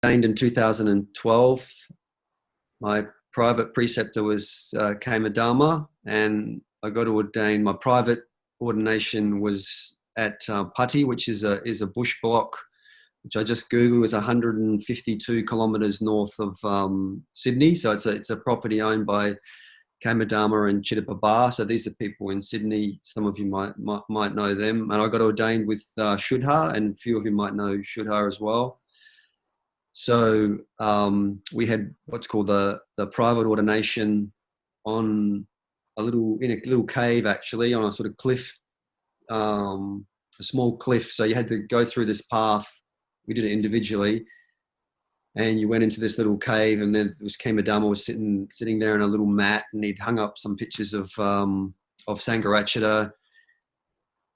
ordained in 2012. My private preceptor was Kama Dharma, and I got ordained. My private ordination was at Putty, which is a bush block, which I just Googled, was 152 kilometres north of Sydney. So it's a property owned by Kama Dharma and Chittapapa. So these are people in Sydney. Some of you might know them. And I got ordained with Shuddha, and a few of you might know Shuddha as well. So we had what's called the private ordination in a little cave, actually, on a sort of cliff, a small cliff. So you had to go through this path. We did it individually, and you went into this little cave, and then it was Kama Dharma was sitting there on a little mat, and he'd hung up some pictures of Sangharakshita,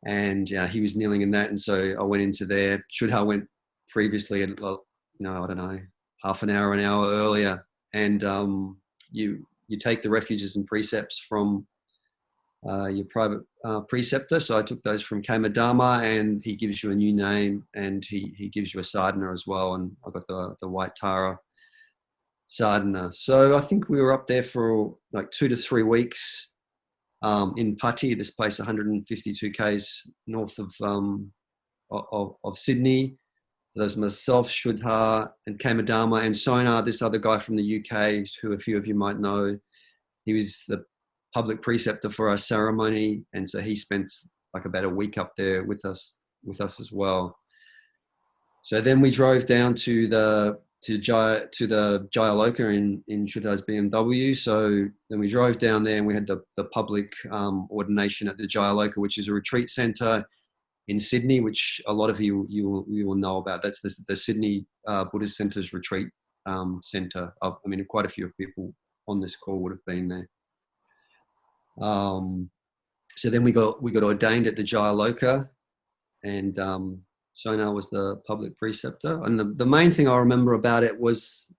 and he was kneeling in that. And so I went into there. Shuddha went previously, I don't know, half an hour earlier, and you take the refuges and precepts from your private preceptor. So I took those from Kama Dharma, and he gives you a new name, and he gives you a sadhana as well. And I got the White Tara sadhana. So I think we were up there for like 2 to 3 weeks in Putty, this place 152 k's north of Sydney. There's myself, Shuddha, and Kama Dharma, and Sonar, this other guy from the UK, who a few of you might know. He was the public preceptor for our ceremony, and so he spent like about a week up there with us as well. So then we drove down to the Jayaloka in Shuddha's BMW. So then we drove down there, and we had the public ordination at the Jayaloka, which is a retreat centre in Sydney, which a lot of you will know about. That's the Sydney Buddhist Centre's retreat centre. I mean, quite a few people on this call would have been there. So then we got ordained at the Jayaloka, and Sonar was the public preceptor. And the main thing I remember about it was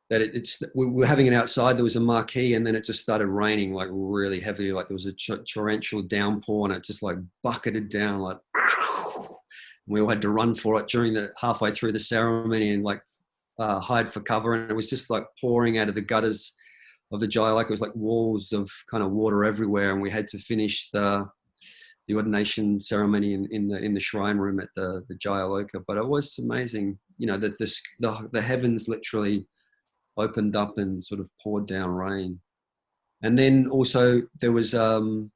that we were having it outside. There was a marquee, and then it just started raining like really heavily. Like there was a torrential downpour, and it just like bucketed down like. We all had to run for it during halfway through the ceremony and like hide for cover, and it was just like pouring out of the gutters of the Jayaloka. It was like walls of kind of water everywhere, and we had to finish the ordination ceremony in the shrine room at the Jayaloka. But it was amazing, that the heavens literally opened up and sort of poured down rain. And then also there was an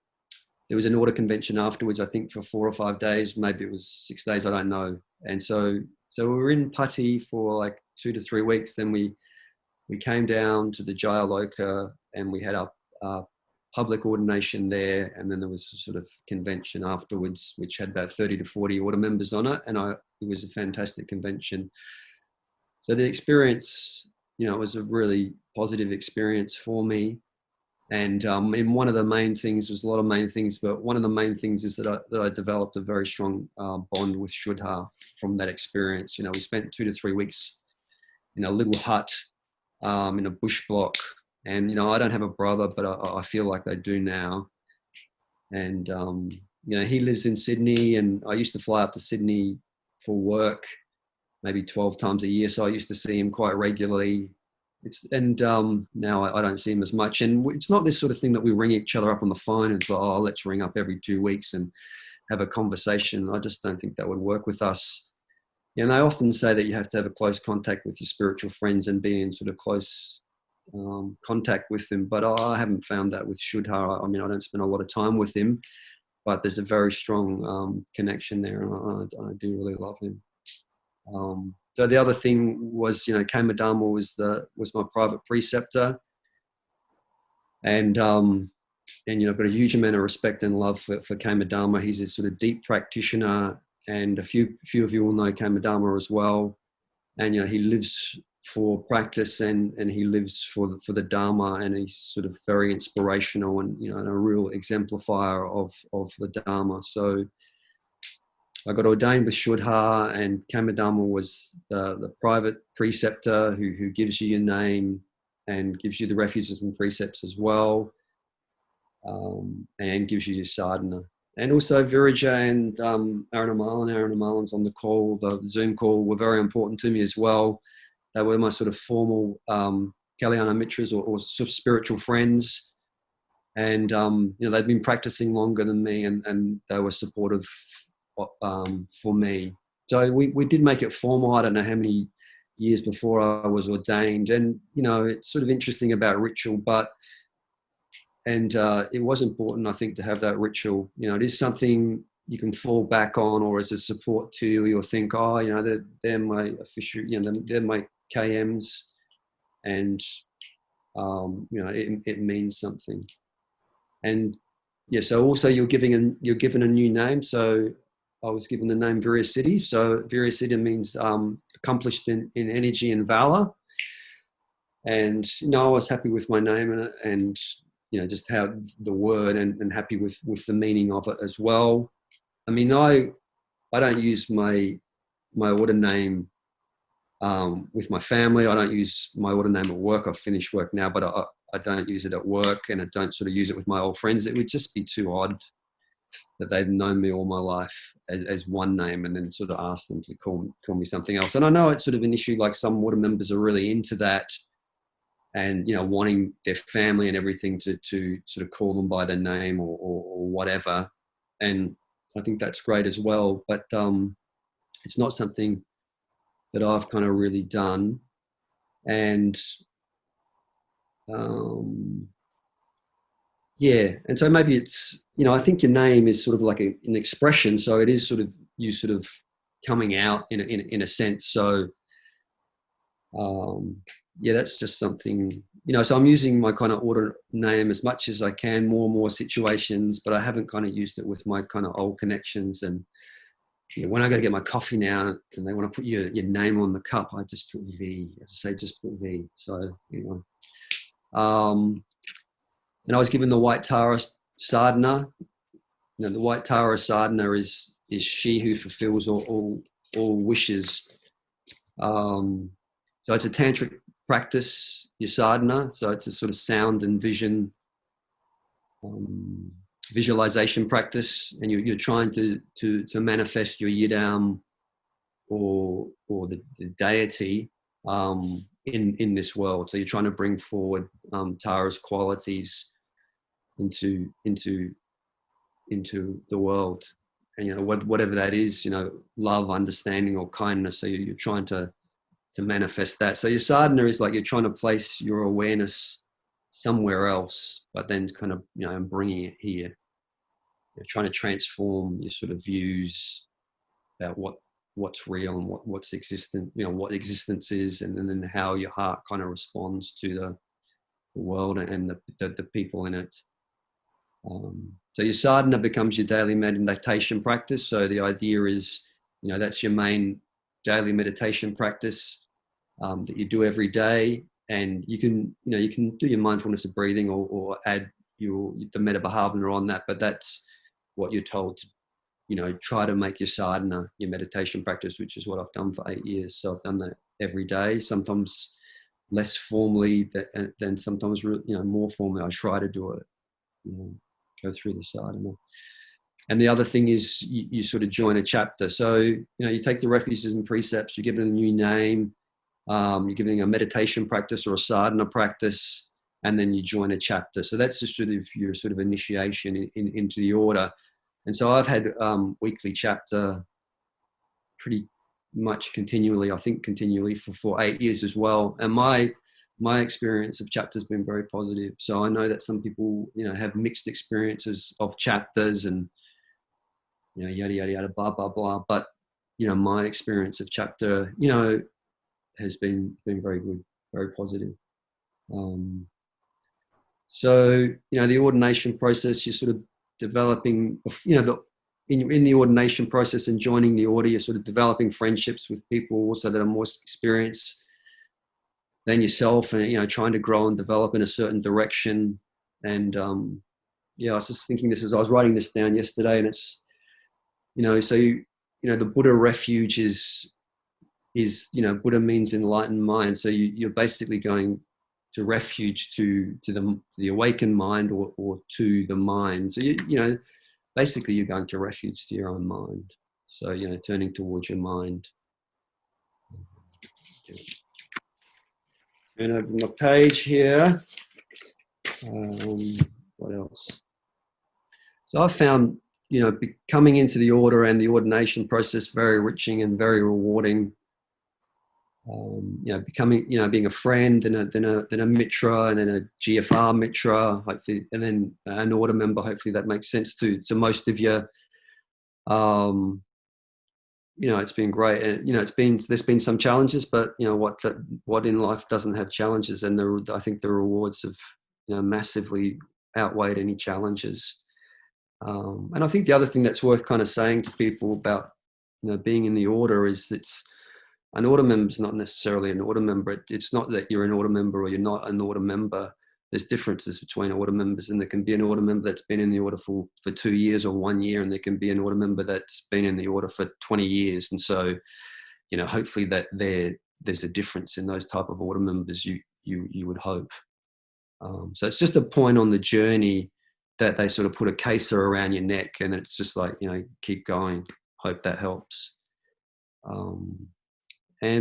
order convention afterwards, I think for 4 or 5 days, maybe it was 6 days, I don't know. And so we were in Putty for like 2 to 3 weeks. Then we came down to the Jayaloka, and we had our public ordination there, and then there was a sort of convention afterwards, which had about 30 to 40 order members on it, and it was a fantastic convention. So the experience, it was a really positive experience for me. And in one of the main things, there's a lot of main things, but one of the main things is that I developed a very strong bond with Shuddha from that experience. We spent 2 to 3 weeks in a little hut in a bush block. And, I don't have a brother, but I feel like they do now. And, he lives in Sydney, and I used to fly up to Sydney for work maybe 12 times a year. So I used to see him quite regularly. Now I don't see him as much. And it's not this sort of thing that we ring each other up on the phone and go, oh, let's ring up every 2 weeks and have a conversation. I just don't think that would work with us. And they often say that you have to have a close contact with your spiritual friends and be in sort of close contact with them. But I haven't found that with Shuddha. I mean, I don't spend a lot of time with him, but there's a very strong connection there, and I do really love him. So the other thing was, Kama Dharma was my private preceptor, and I've got a huge amount of respect and love for Kama Dharma. He's a sort of deep practitioner, and a few of you will know Kama Dharma as well. And he lives for practice, and he lives for the Dharma, and he's sort of very inspirational and and a real exemplifier of the Dharma. So I got ordained with Shuddha, and Kama Dharma was the private preceptor who gives you your name and gives you the refuges and precepts as well, and gives you your sadhana. And also Virija and Aaron Amalan's on the call, the Zoom call, were very important to me as well. They were my sort of formal Kalyana Mitras or sort of spiritual friends. And, they'd been practicing longer than me, and they were supportive for me. So we did make it formal. I don't know how many years before I was ordained. And, it's sort of interesting about ritual, and it was important, I think, to have that ritual. It is something you can fall back on, or as a support to you, or think, they're my official, they're my KMs, and it means something. And yeah, so also you're given a new name. So I was given the name Viryasiddhi. So Viryasiddhi means accomplished in energy and valor. And I was happy with my name, and just how the word, and happy with the meaning of it as well. I mean, I don't use my order name with my family. I don't use my order name at work. I've finished work now, but I don't use it at work, and I don't sort of use it with my old friends. It would just be too odd that they've known me all my life as one name, and then sort of ask them to call me something else. And I know it's sort of an issue, like some order members are really into that, and wanting their family and everything to sort of call them by their name or whatever. And I think that's great as well, but it's not something that I've kind of really done. And and so maybe it's, I think your name is sort of like an expression, so it is sort of you sort of coming out in a sense. So that's just something, so I'm using my kind of order name as much as I can, more and more situations, but I haven't kind of used it with my kind of old connections. And when I go to get my coffee now and they want to put your name on the cup, I just put V. As I say, just put V. So, and I was given the White Tara Sadhana. The White Tara Sadhana is she who fulfills all wishes. So it's a tantric practice, your sadhana. So it's a sort of sound and vision, visualization practice, and you're trying to manifest your yidam or the deity in this world. So you're trying to bring forward Tara's qualities into the world, and whatever that is, love, understanding, or kindness. So you're trying to manifest that. So your sadhana is like you're trying to place your awareness somewhere else, but then kind of and bringing it here. You're trying to transform your sort of views about what's real and what's existent, what existence is, and then how your heart kind of responds to the world and the people in it. So your sadhana becomes your daily meditation practice. So the idea is, that's your main daily meditation practice that you do every day. And you can do your mindfulness of breathing or add the metta bhavana on that, but that's what you're told to, try to make your sadhana your meditation practice, which is what I've done for 8 years. So I've done that every day, sometimes less formally than sometimes, more formally. I try to do it, go through the sadhana. And the other thing is you sort of join a chapter. So, you take the refuges and precepts, you're given a new name, you're giving a meditation practice or a sadhana practice, and then you join a chapter. So that's just sort of your sort of initiation into the order. And so I've had weekly chapter pretty much continually for 8 years as well. And my experience of chapter has been very positive. So I know that some people, have mixed experiences of chapters and, yada, yada, yada, blah, blah, blah. But, my experience of chapter, has been very good, very positive. So, the ordination process, you're sort of developing, in the ordination process and joining the order, you're sort of developing friendships with people also that are more experienced than yourself, and trying to grow and develop in a certain direction. And I was just thinking this as I was writing this down yesterday, and it's so the Buddha refuge is Buddha means enlightened mind. So you're basically going to refuge to the awakened mind or to the mind. So basically you're going to refuge to your own mind. So, you know, turning towards your mind. Turn over my page here. What else? So I found, you know, coming into the order and the ordination process very enriching and very rewarding. You know, becoming, you know, being a friend, then a mitra, and then a GFR mitra, hopefully, and then an order member. Hopefully that makes sense to most of you. You know, it's been great, and you know, there's been some challenges, but you know what in life doesn't have challenges, and I think the rewards have, you know, massively outweighed any challenges. And I think the other thing that's worth kind of saying to people about, you know, being in the order is an order member is not necessarily an order member. It's not that you're an order member or you're not an order member. There's differences between order members, and there can be an order member that's been in the order for 2 years or 1 year, and there can be an order member that's been in the order for 20 years. And so, you know, hopefully that there's a difference in those type of order members, you would hope. So it's just a point on the journey that they sort of put a caser around your neck, and it's just like, you know, keep going. Hope that helps. I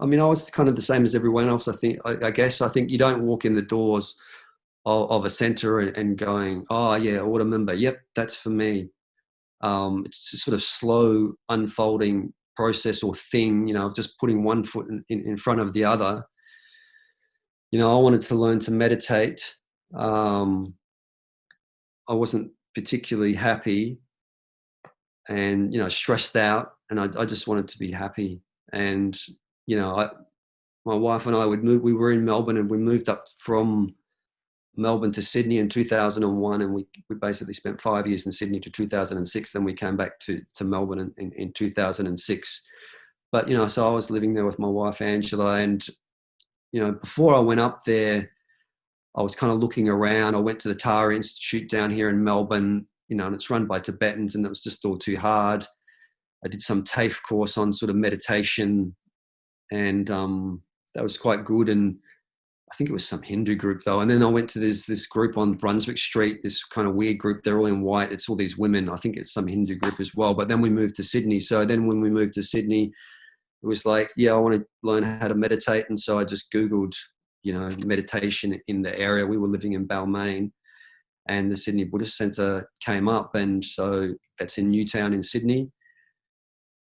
mean, I was kind of the same as everyone else. I guess I think you don't walk in the doors of a center and going, oh yeah, order member, yep, that's for me. It's a sort of slow unfolding process or thing, you know, of just putting one foot in front of the other. You know, I wanted to learn to meditate. I wasn't particularly happy and, you know, stressed out, and I just wanted to be happy. And, you know, my wife and I we were in Melbourne, and we moved up from Melbourne to Sydney in 2001. And we basically spent 5 years in Sydney to 2006. Then we came back to Melbourne in 2006. But, you know, so I was living there with my wife, Angela. And, you know, before I went up there, I was kind of looking around. I went to the Tara Institute down here in Melbourne, you know, and it's run by Tibetans, and it was just all too hard. I did some TAFE course on sort of meditation, and that was quite good. And I think it was some Hindu group though. And then I went to this group on Brunswick Street, this kind of weird group. They're all in white. It's all these women. I think it's some Hindu group as well. But then we moved to Sydney. So then when we moved to Sydney, it was like, yeah, I want to learn how to meditate. And so I just Googled, you know, meditation in the area. We were living in Balmain, and the Sydney Buddhist Centre came up. And so that's in Newtown in Sydney.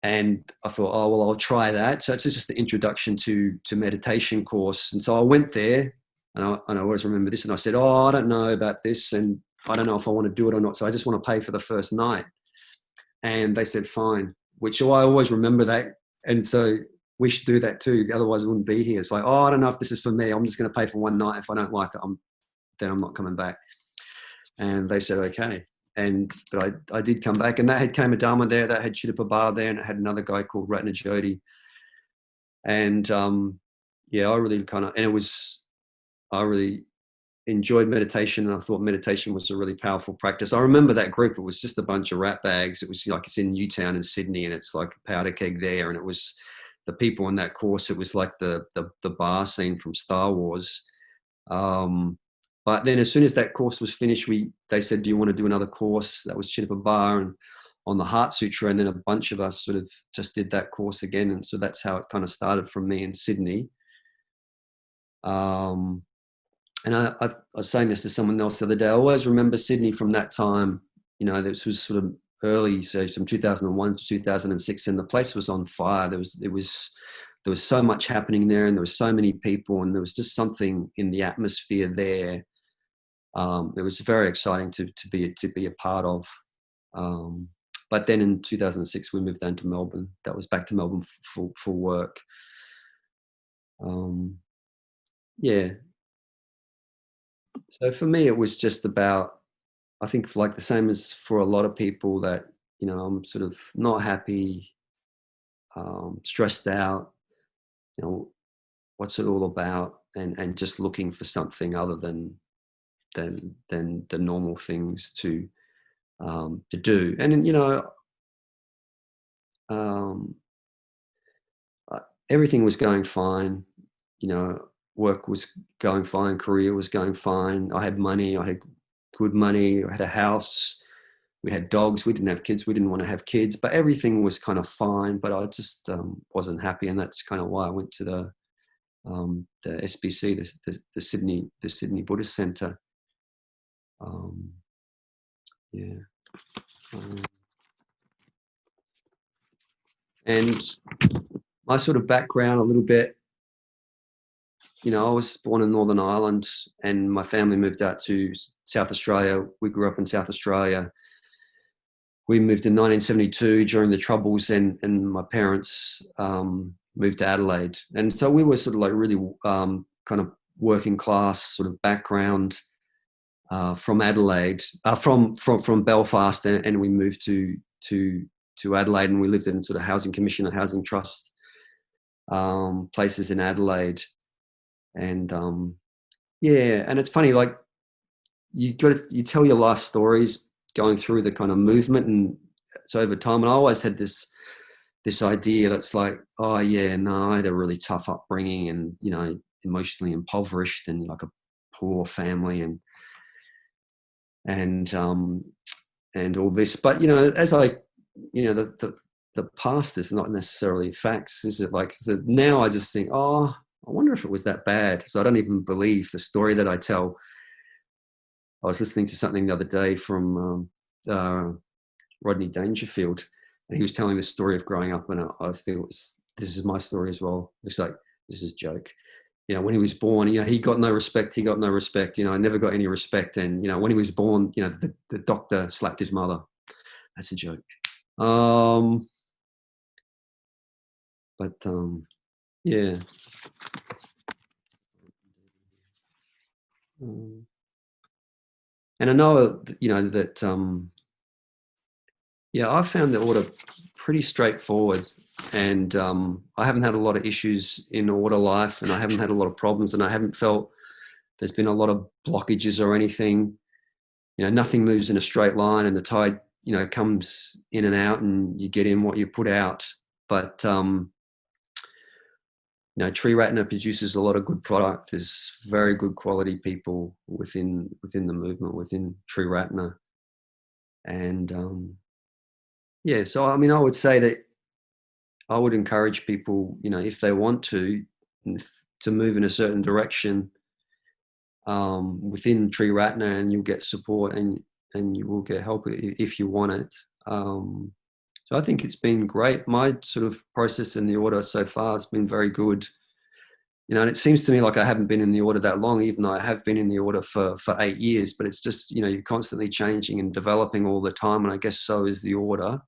And I thought, oh, well, I'll try that. So it's just the introduction to meditation course. And so I went there, and I always remember this. And I said, oh, I don't know about this, and I don't know if I want to do it or not. So I just want to pay for the first night. And they said, fine, which I always remember that. And so we should do that too. Otherwise, we wouldn't be here. It's like, oh, I don't know if this is for me. I'm just going to pay for one night. If I don't like it, then I'm not coming back. And they said, okay. But I did come back, and that had Kama Dharma there, that had Chitapa Bar there, and it had another guy called Ratna Jyoti. And yeah, I really enjoyed meditation, and I thought meditation was a really powerful practice. I remember that group, it was just a bunch of rat bags. It was like, it's in Newtown in Sydney, and it's like a powder keg there, and it was the people in that course, it was like the bar scene from Star Wars. But then as soon as that course was finished, they said, do you want to do another course? That was Chitapa Bar and on the Heart Sutra. And then a bunch of us sort of just did that course again. And so that's how it kind of started from me in Sydney. And I was saying this to someone else the other day. I always remember Sydney from that time. You know, this was sort of early, so from 2001 to 2006, and the place was on fire. There was so much happening there, and there was so many people, and there was just something in the atmosphere there. It was very exciting to be a part of. But then in 2006, we moved down to Melbourne. That was back to Melbourne for work. Yeah. So for me, it was just about, I think, like the same as for a lot of people, that, you know, I'm sort of not happy, stressed out, you know, what's it all about, and just looking for something other than the normal things to do. And, you know, everything was going fine. You know, work was going fine, career was going fine. I had money, I had good money, I had a house, we had dogs. We didn't have kids. We didn't want to have kids, but everything was kind of fine. But I just wasn't happy, and that's kind of why I went to the SBC, the Sydney Buddhist Centre. Yeah. And my sort of background a little bit, I was born in Northern Ireland and my family moved out to South Australia. We grew up in South Australia. We moved in 1972 during the Troubles, and my parents moved to Adelaide. And so we were sort of like really kind of working class sort of background from Adelaide, from Belfast, and we moved to Adelaide, and we lived in sort of housing commission and housing trust places in Adelaide. And and it's funny, like you tell your life stories going through the kind of movement, and it's over time. And I always had this idea that's like, oh yeah, no, I had a really tough upbringing, and emotionally impoverished, and like a poor family, and all this. But as I the past is not necessarily facts, is it? Like, so now I just think, oh, I wonder if it was that bad. So I don't even believe the story that I tell. I was listening to something the other day from Rodney Dangerfield, and he was telling the story of growing up, and I think this is my story as well. It's like, this is a joke. When he was born, he got no respect. He got no respect. I never got any respect. And when he was born, the doctor slapped his mother. That's a joke. Yeah. And I know, that, I found the order pretty straightforward, and I haven't had a lot of issues in order life, and I haven't had a lot of problems, and I haven't felt there's been a lot of blockages or anything. Nothing moves in a straight line, and the tide, comes in and out, and you get in what you put out. But Triratna produces a lot of good product. There's very good quality people within the movement, within Triratna. And so I mean, I would say that I would encourage people, if they want to move in a certain direction within Triratna, and you'll get support, and you will get help if you want it. So I think it's been great. My sort of process in the order so far has been very good. And it seems to me like I haven't been in the order that long, even though I have been in the order for 8 years. But it's just, you're constantly changing and developing all the time. And I guess so is the order.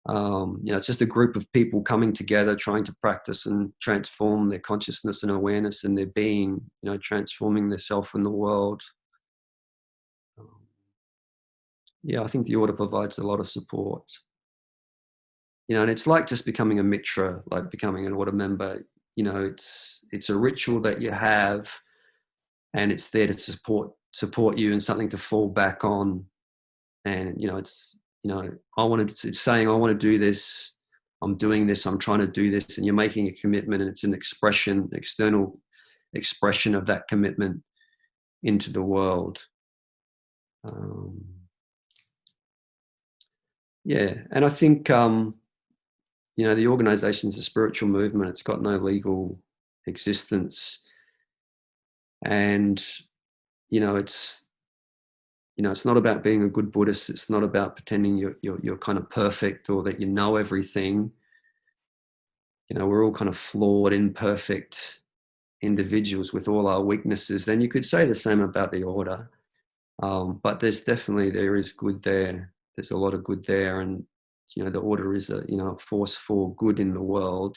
It's just a group of people coming together, trying to practice and transform their consciousness and awareness and their being, transforming their self in the world. I think the order provides a lot of support. And it's like just becoming a mitra, like becoming an order member. It's a ritual that you have, and it's there to support you and something to fall back on. And it's it's saying, I want to do this, I'm doing this, I'm trying to do this, and you're making a commitment, and it's an external expression of that commitment into the world. And I think the organization is a spiritual movement. It's got no legal existence, and it's not about being a good Buddhist. It's not about pretending you're kind of perfect, or that you know everything. We're all kind of flawed, imperfect individuals with all our weaknesses. Then you could say the same about the order, but there is good there. There's a lot of good there, and the order is a force for good in the world.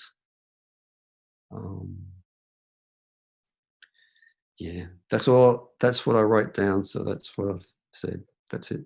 That's all. That's what I wrote down. So that's what I've said. That's it.